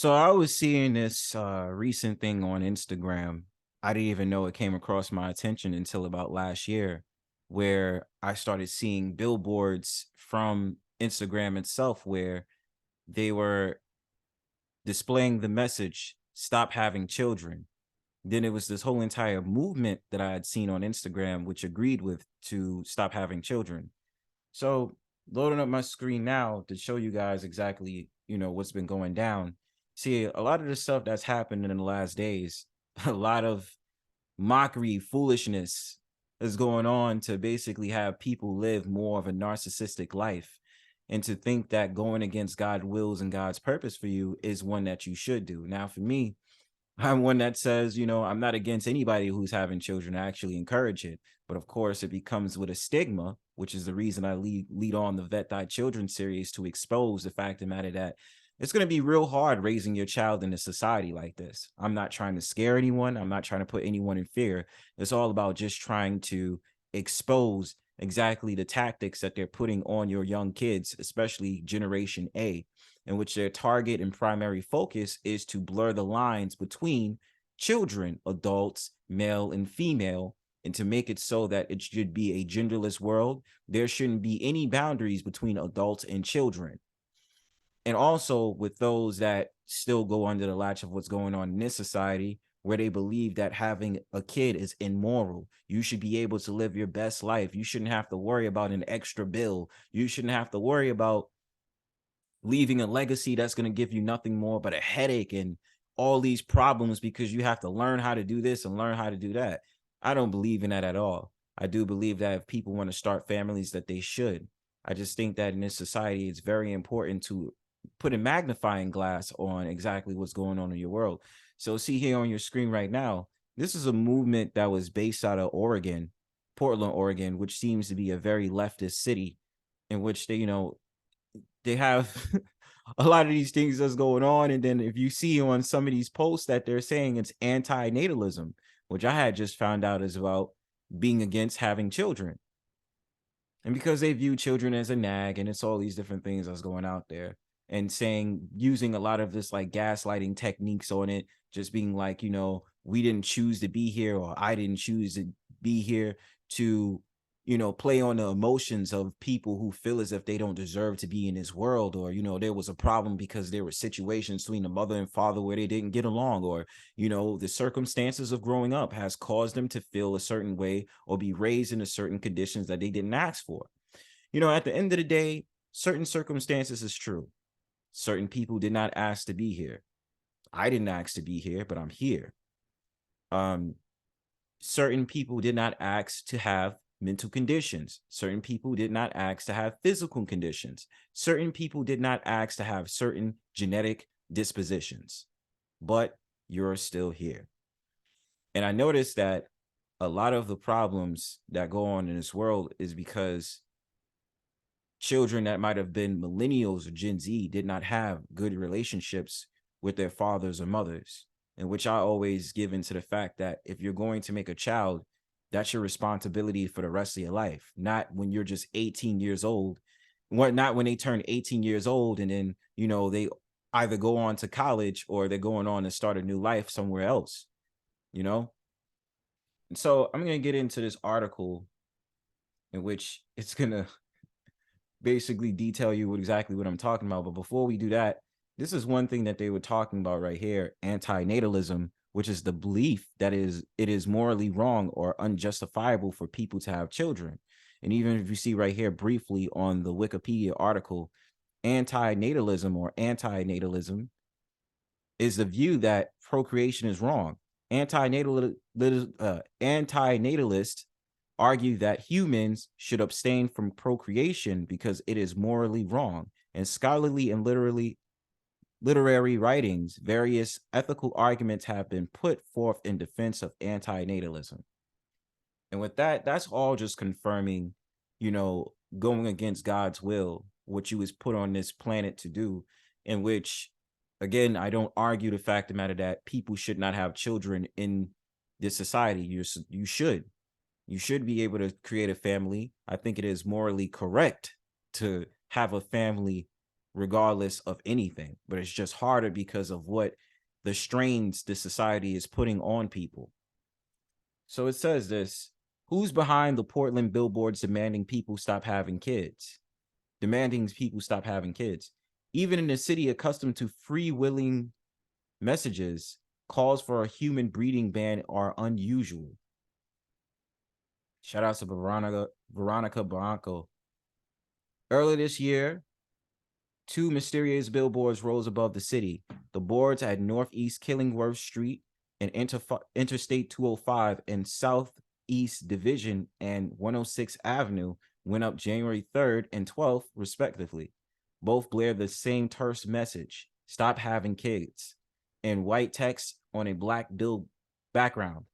So I was seeing this recent thing on Instagram. I didn't even know it came across my attention until about last year, where I started seeing billboards from Instagram itself where they were displaying the message, stop having children. Then it was this whole entire movement that I had seen on Instagram, which agreed with to stop having children. So loading up my screen now to show you guys exactly, what's been going down. See, a lot of the stuff that's happened in the last days, a lot of mockery, foolishness is going on to basically have people live more of a narcissistic life and to think that going against God's wills and God's purpose for you is one that you should do. Now, for me, I'm one that says, I'm not against anybody who's having children. I actually encourage it. But of course, it becomes with a stigma, which is the reason I lead on the Vet Thy Children series to expose the fact of the matter that it's going to be real hard raising your child in a society like this. I'm not trying to scare anyone. I'm not trying to put anyone in fear. It's all about just trying to expose exactly the tactics that they're putting on your young kids, especially Generation A, in which their target and primary focus is to blur the lines between children, adults, male and female, and to make it so that it should be a genderless world. There shouldn't be any boundaries between adults and children. And also with those that still go under the latch of what's going on in this society, where they believe that having a kid is immoral. You should be able to live your best life. You shouldn't have to worry about an extra bill. You shouldn't have to worry about leaving a legacy that's going to give you nothing more but a headache and all these problems because you have to learn how to do this and learn how to do that. I don't believe in that at all. I do believe that if people want to start families, that they should. I just think that in this society, it's very important to put a magnifying glass on exactly what's going on in your world. So see here on your screen right now, this is a movement that was based out of Oregon, Portland, Oregon, which seems to be a very leftist city in which they have a lot of these things that's going on. And then if you see on some of these posts that they're saying it's anti-natalism, which I had just found out is about being against having children. And because they view children as a nag and it's all these different things that's going out there and saying, using a lot of this like gaslighting techniques on it, just being like, we didn't choose to be here or I didn't choose to be here to, play on the emotions of people who feel as if they don't deserve to be in this world, or, there was a problem because there were situations between the mother and father where they didn't get along, or, the circumstances of growing up has caused them to feel a certain way or be raised in a certain conditions that they didn't ask for. At the end of the day, certain circumstances is true. Certain people did not ask to be here. I didn't ask to be here, but I'm here. Um, Certain people did not ask to have mental conditions. Certain people did not ask to have physical conditions. Certain people did not ask to have certain genetic dispositions, but you're still here. And I noticed that a lot of the problems that go on in this world is because children that might have been millennials or Gen Z did not have good relationships with their fathers or mothers, in which I always give into the fact that if you're going to make a child, that's your responsibility for the rest of your life, not when you're just 18 years old. Not when they turn 18 years old and then, they either go on to college or they're going on to start a new life somewhere else, you know? And so I'm going to get into this article in which it's going to basically detail you exactly what I'm talking about. But before we do that, this is one thing that they were talking about right here: antinatalism, which is the belief that it is morally wrong or unjustifiable for people to have children. And even if you see right here briefly on the Wikipedia article, antinatalism is the view that procreation is wrong. Antinatalists argue that humans should abstain from procreation because it is morally wrong. In scholarly and literary writings, various ethical arguments have been put forth in defense of antinatalism. And with that, that's all just confirming, going against God's will, what you was put on this planet to do, in which, again, I don't argue the fact of the matter that people should not have children in this society. You should. You should be able to create a family. I think it is morally correct to have a family regardless of anything, but it's just harder because of what the strains the society is putting on people. So it says this: who's behind the Portland billboards demanding people stop having kids? Demanding people stop having kids. Even in a city accustomed to freewheeling messages, calls for a human breeding ban are unusual. Shout out to Veronica Blanco. Earlier this year, two mysterious billboards rose above the city. The boards at Northeast Killingworth Street and Interstate 205 and Southeast Division and 106th Avenue went up January 3rd and 12th, respectively. Both blared the same terse message: stop having kids, in white text on a black bill background.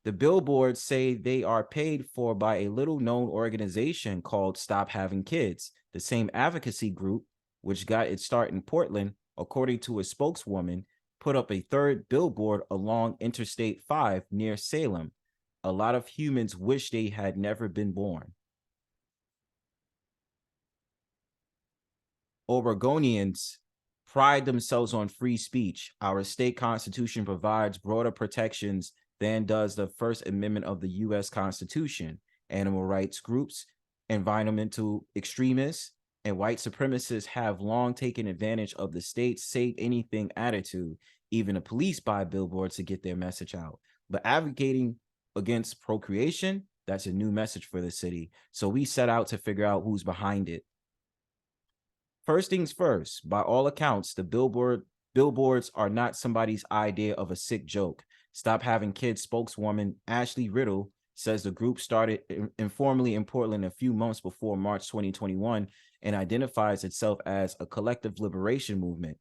The billboards say they are paid for by a little known organization called Stop Having Kids, the same advocacy group, which got its start in Portland, according to a spokeswoman, put up a third billboard along Interstate 5 near Salem. A lot of humans wish they had never been born. Oregonians pride themselves on free speech. Our state constitution provides broader protections than does the First Amendment of the U.S. Constitution. Animal rights groups, environmental extremists, and white supremacists have long taken advantage of the state's say anything attitude. Even the police buy billboards to get their message out. But advocating against procreation, that's a new message for the city. So we set out to figure out who's behind it. First things first, by all accounts, the billboards are not somebody's idea of a sick joke. Stop Having Kids spokeswoman Ashley Riddle says the group started informally in Portland a few months before March 2021 and identifies itself as a collective liberation movement.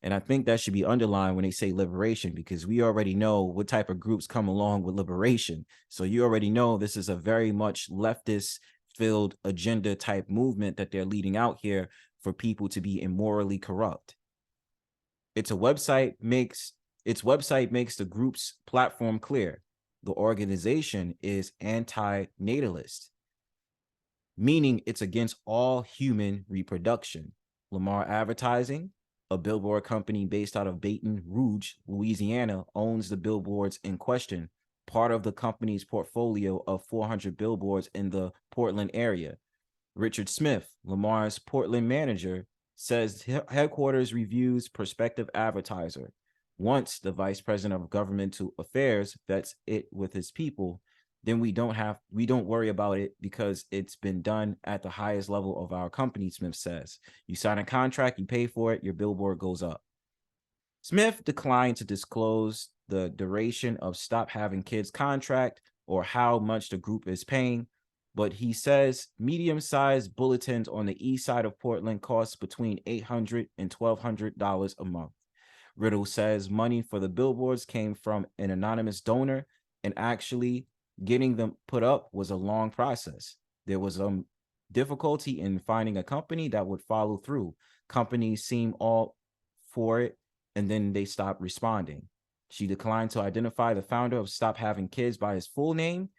And I think that should be underlined when they say liberation, because we already know what type of groups come along with liberation. So you already know this is a very much leftist filled agenda type movement that they're leading out here for people to be immorally corrupt. Its website makes the group's platform clear. The organization is anti-natalist, meaning it's against all human reproduction. Lamar Advertising, a billboard company based out of Baton Rouge, Louisiana, owns the billboards in question, part of the company's portfolio of 400 billboards in the Portland area. Richard Smith, Lamar's Portland manager, says headquarters reviews prospective advertiser. Once the vice president of governmental affairs vets it with his people, then we don't worry about it because it's been done at the highest level of our company, Smith says. You sign a contract, you pay for it, your billboard goes up. Smith declined to disclose the duration of Stop Having Kids contract or how much the group is paying, but he says medium-sized bulletins on the east side of Portland cost between $800 and $1,200 a month. Riddle says money for the billboards came from an anonymous donor, and actually getting them put up was a long process. There was difficulty in finding a company that would follow through. Companies seem all for it, and then they stopped responding. She declined to identify the founder of Stop Having Kids by his full name,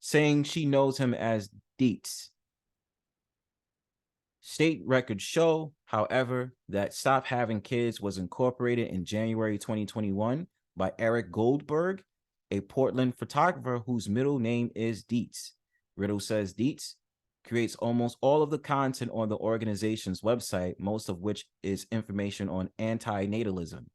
saying she knows him as Dietz. State records show, however, that Stop Having Kids was incorporated in January 2021 by Eric Goldberg, a Portland photographer whose middle name is Dietz. Riddle says Dietz creates almost all of the content on the organization's website, most of which is information on antinatalism.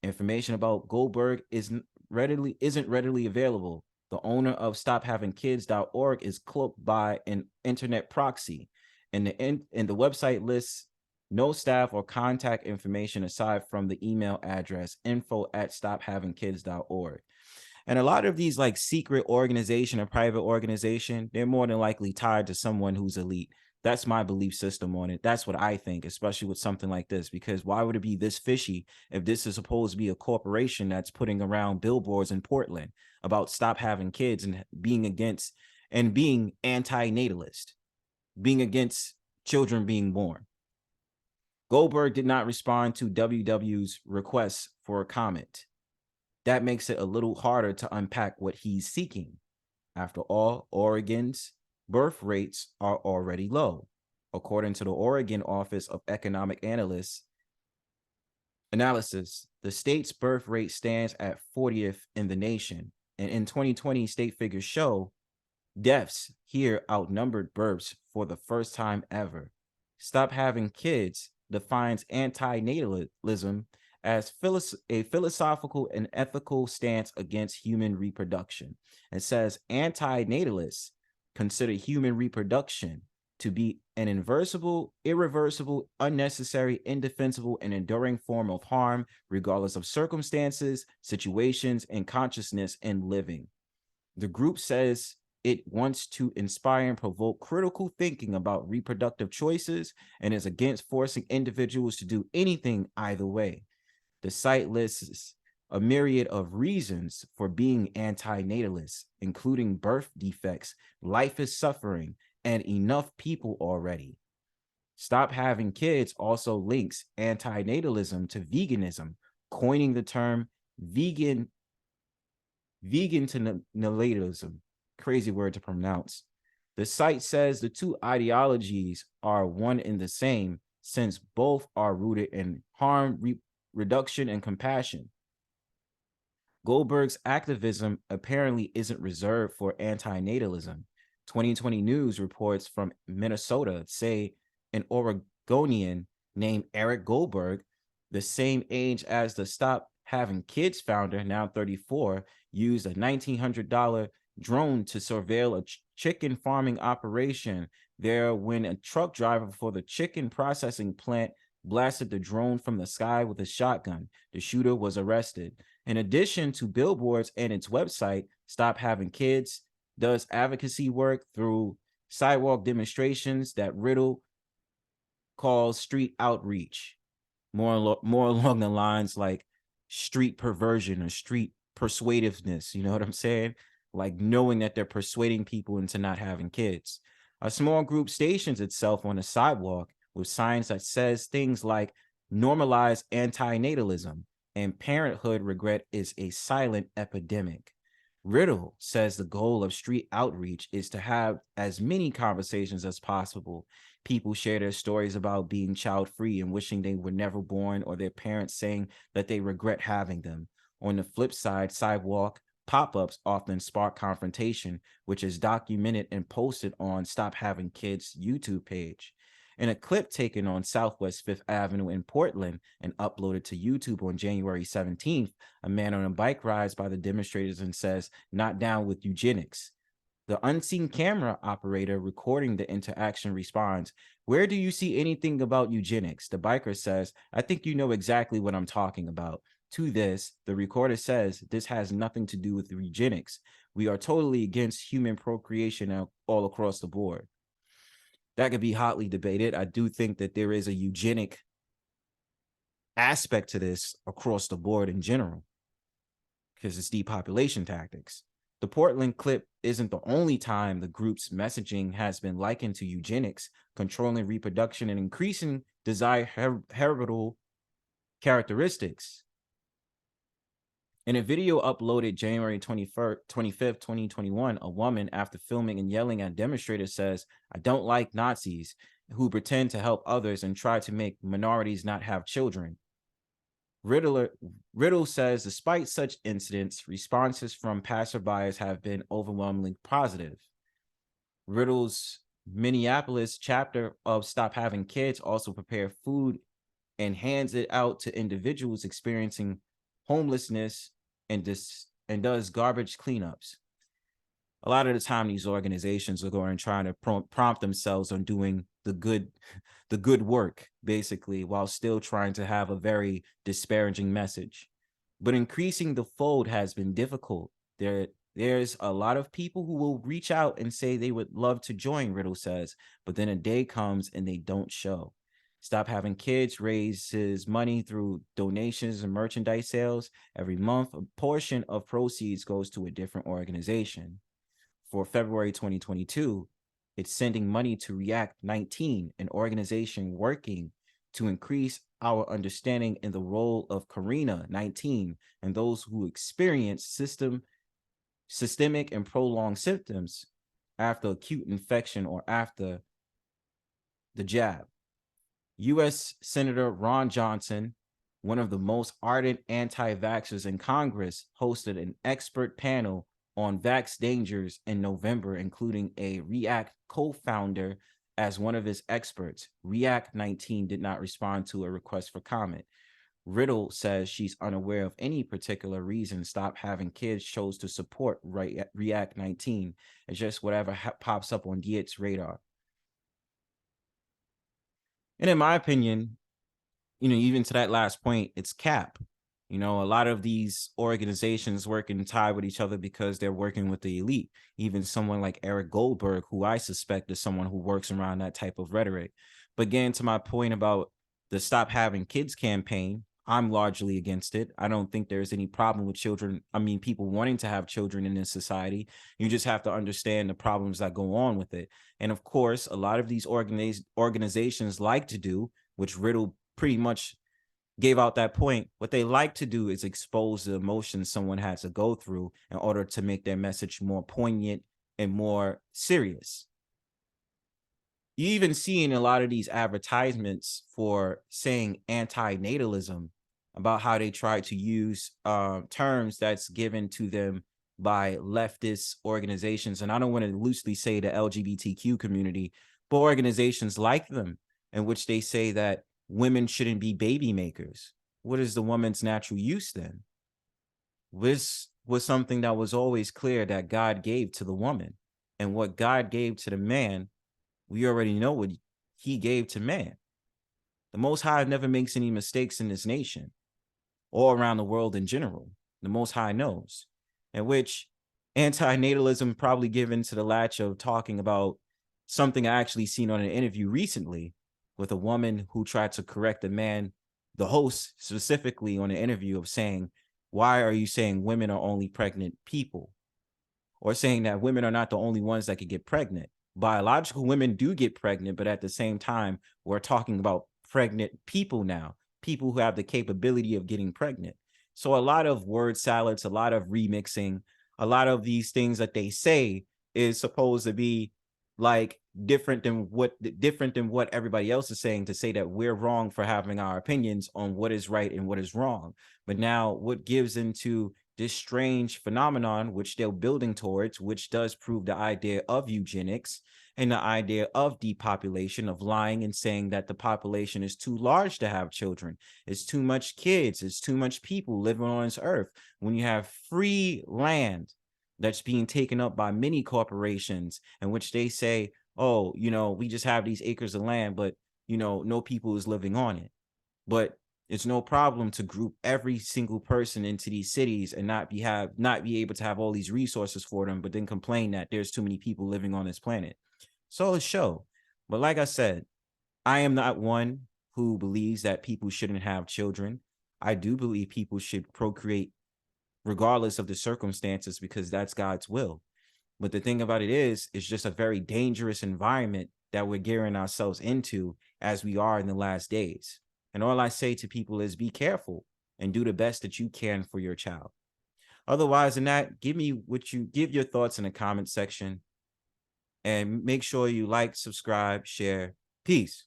Information about Goldberg isn't readily available. The owner of StopHavingKids.org is cloaked by an internet proxy, and the website lists no staff or contact information aside from the email address info@stophavingkids.org. And a lot of these like secret organization or private organization, they're more than likely tied to someone who's elite. That's my belief system on it. That's what I think, especially with something like this, because why would it be this fishy if this is supposed to be a corporation that's putting around billboards in Portland about Stop Having Kids and being against and being anti-natalist, being against children being born? Goldberg did not respond to WW's request for a comment. That makes it a little harder to unpack what he's seeking. After all, Oregon's birth rates are already low. According to the Oregon Office of Economic Analysis, the state's birth rate stands at 40th in the nation. And in 2020, state figures show deaths here outnumbered births for the first time ever. Stop Having Kids defines antinatalism as a philosophical and ethical stance against human reproduction. It says antinatalists consider human reproduction to be an irreversible, unnecessary, indefensible, and enduring form of harm, regardless of circumstances, situations, and consciousness in living. The group says it wants to inspire and provoke critical thinking about reproductive choices and is against forcing individuals to do anything either way. The site lists a myriad of reasons for being anti-natalist, including birth defects, life is suffering, and enough people already. Stop Having Kids also links anti-natalism to veganism, coining the term vegan to natalism. Crazy word to pronounce. The site says the two ideologies are one and the same, since both are rooted in harm reduction and compassion. Goldberg's activism apparently isn't reserved for anti-natalism. 2020 News reports from Minnesota say an Oregonian named Eric Goldberg, the same age as the Stop Having Kids founder, now 34, used a $1,900 drone to surveil a chicken farming operation there when a truck driver for the chicken processing plant blasted the drone from the sky with a shotgun. The shooter was arrested. In addition to billboards and its website, Stop Having Kids does advocacy work through sidewalk demonstrations that Riddle calls street outreach, more along the lines like street perversion or street persuasiveness. You know what I'm saying? Like knowing that they're persuading people into not having kids. A small group stations itself on a sidewalk with signs that says things like normalize antinatalism and parenthood regret is a silent epidemic. Riddle says the goal of street outreach is to have as many conversations as possible. People share their stories about being child free and wishing they were never born, or their parents saying that they regret having them. On the flip side, sidewalk pop-ups often spark confrontation, which is documented and posted on Stop Having Kids YouTube page. In a clip taken on Southwest 5th Avenue in Portland and uploaded to YouTube on January 17th, a man on a bike rides by the demonstrators and says, "Not down with eugenics." The unseen camera operator recording the interaction responds, "Where do you see anything about eugenics?" The biker says, "I think you know exactly what I'm talking about." To this, the recorder says, "This has nothing to do with eugenics. We are totally against human procreation all across the board." That could be hotly debated. I do think that there is a eugenic aspect to this across the board in general, because it's depopulation tactics. The Portland clip isn't the only time the group's messaging has been likened to eugenics, controlling reproduction and increasing desired heritable characteristics. In a video uploaded January 25th, 2021, a woman, after filming and yelling at demonstrators, says, "I don't like Nazis who pretend to help others and try to make minorities not have children." Riddle says, despite such incidents, responses from passerbyers have been overwhelmingly positive. Riddle's Minneapolis chapter of Stop Having Kids also prepare food and hands it out to individuals experiencing homelessness and does garbage cleanups. A lot of the time, these organizations are going and trying to prompt themselves on doing the good work, basically, while still trying to have a very disparaging message. But increasing the fold has been difficult. There's a lot of people who will reach out and say they would love to join, Riddle says, but then a day comes and they don't show. Stop Having Kids raises money through donations and merchandise sales. Every month, a portion of proceeds goes to a different organization. For February 2022, it's sending money to React 19, an organization working to increase our understanding in the role of Karina 19 and those who experience systemic and prolonged symptoms after acute infection or after The jab. U.S. Senator Ron Johnson, one of the most ardent anti-vaxxers in Congress, hosted an expert panel on vax dangers in November, including a React co-founder as one of his experts. React 19 did not respond to a request for comment. Riddle says she's unaware of any particular reason Stop Having Kids chose to support React 19. It's just whatever pops up on Diet's radar. And in my opinion, even to that last point, it's cap. A lot of these organizations work in tie with each other because they're working with the elite. Even someone like Eric Goldberg, who I suspect is someone who works around that type of rhetoric. But getting to my point about the Stop Having Kids campaign, I'm largely against it. I don't think there's any problem with children. I mean, people wanting to have children in this society. You just have to understand the problems that go on with it. And of course, a lot of these organizations like to do, which Riddle pretty much gave out that point, what they like to do is expose the emotions someone has to go through in order to make their message more poignant and more serious. You even see in a lot of these advertisements for saying antinatalism about how they try to use terms that's given to them by leftist organizations. And I don't want to loosely say the LGBTQ community, but organizations like them, in which they say that women shouldn't be baby makers. What is the woman's natural use then? This was something that was always clear that God gave to the woman. And what God gave to the man, we already know what he gave to man. The Most High never makes any mistakes in this nation or around the world in general. The Most High knows. In which anti-natalism probably given to the latch of talking about something I actually seen on an interview recently with a woman who tried to correct a man, the host specifically on an interview, of saying, why are you saying women are only pregnant people? Or saying that women are not the only ones that could get pregnant. Biological women do get pregnant, but at the same time, we're talking about pregnant people now, people who have the capability of getting pregnant. So a lot of word salads, a lot of remixing, a lot of these things that they say is supposed to be like different than what everybody else is saying, to say that we're wrong for having our opinions on what is right and what is wrong. But now what gives into this strange phenomenon, which they're building towards, which does prove the idea of eugenics and the idea of depopulation, of lying and saying that the population is too large to have children. It's too much kids. It's too much people living on this earth. When you have free land that's being taken up by many corporations, in which they say, oh, we just have these acres of land, but, no people is living on it. But it's no problem to group every single person into these cities and not be able to have all these resources for them, but then complain that there's too many people living on this planet. So it's show. But like I said, I am not one who believes that people shouldn't have children. I do believe people should procreate regardless of the circumstances, because that's God's will. But the thing about it is, it's just a very dangerous environment that we're gearing ourselves into as we are in the last days. And all I say to people is be careful and do the best that you can for your child. Otherwise than that, give your thoughts in the comment section, and make sure you like, subscribe, share. Peace.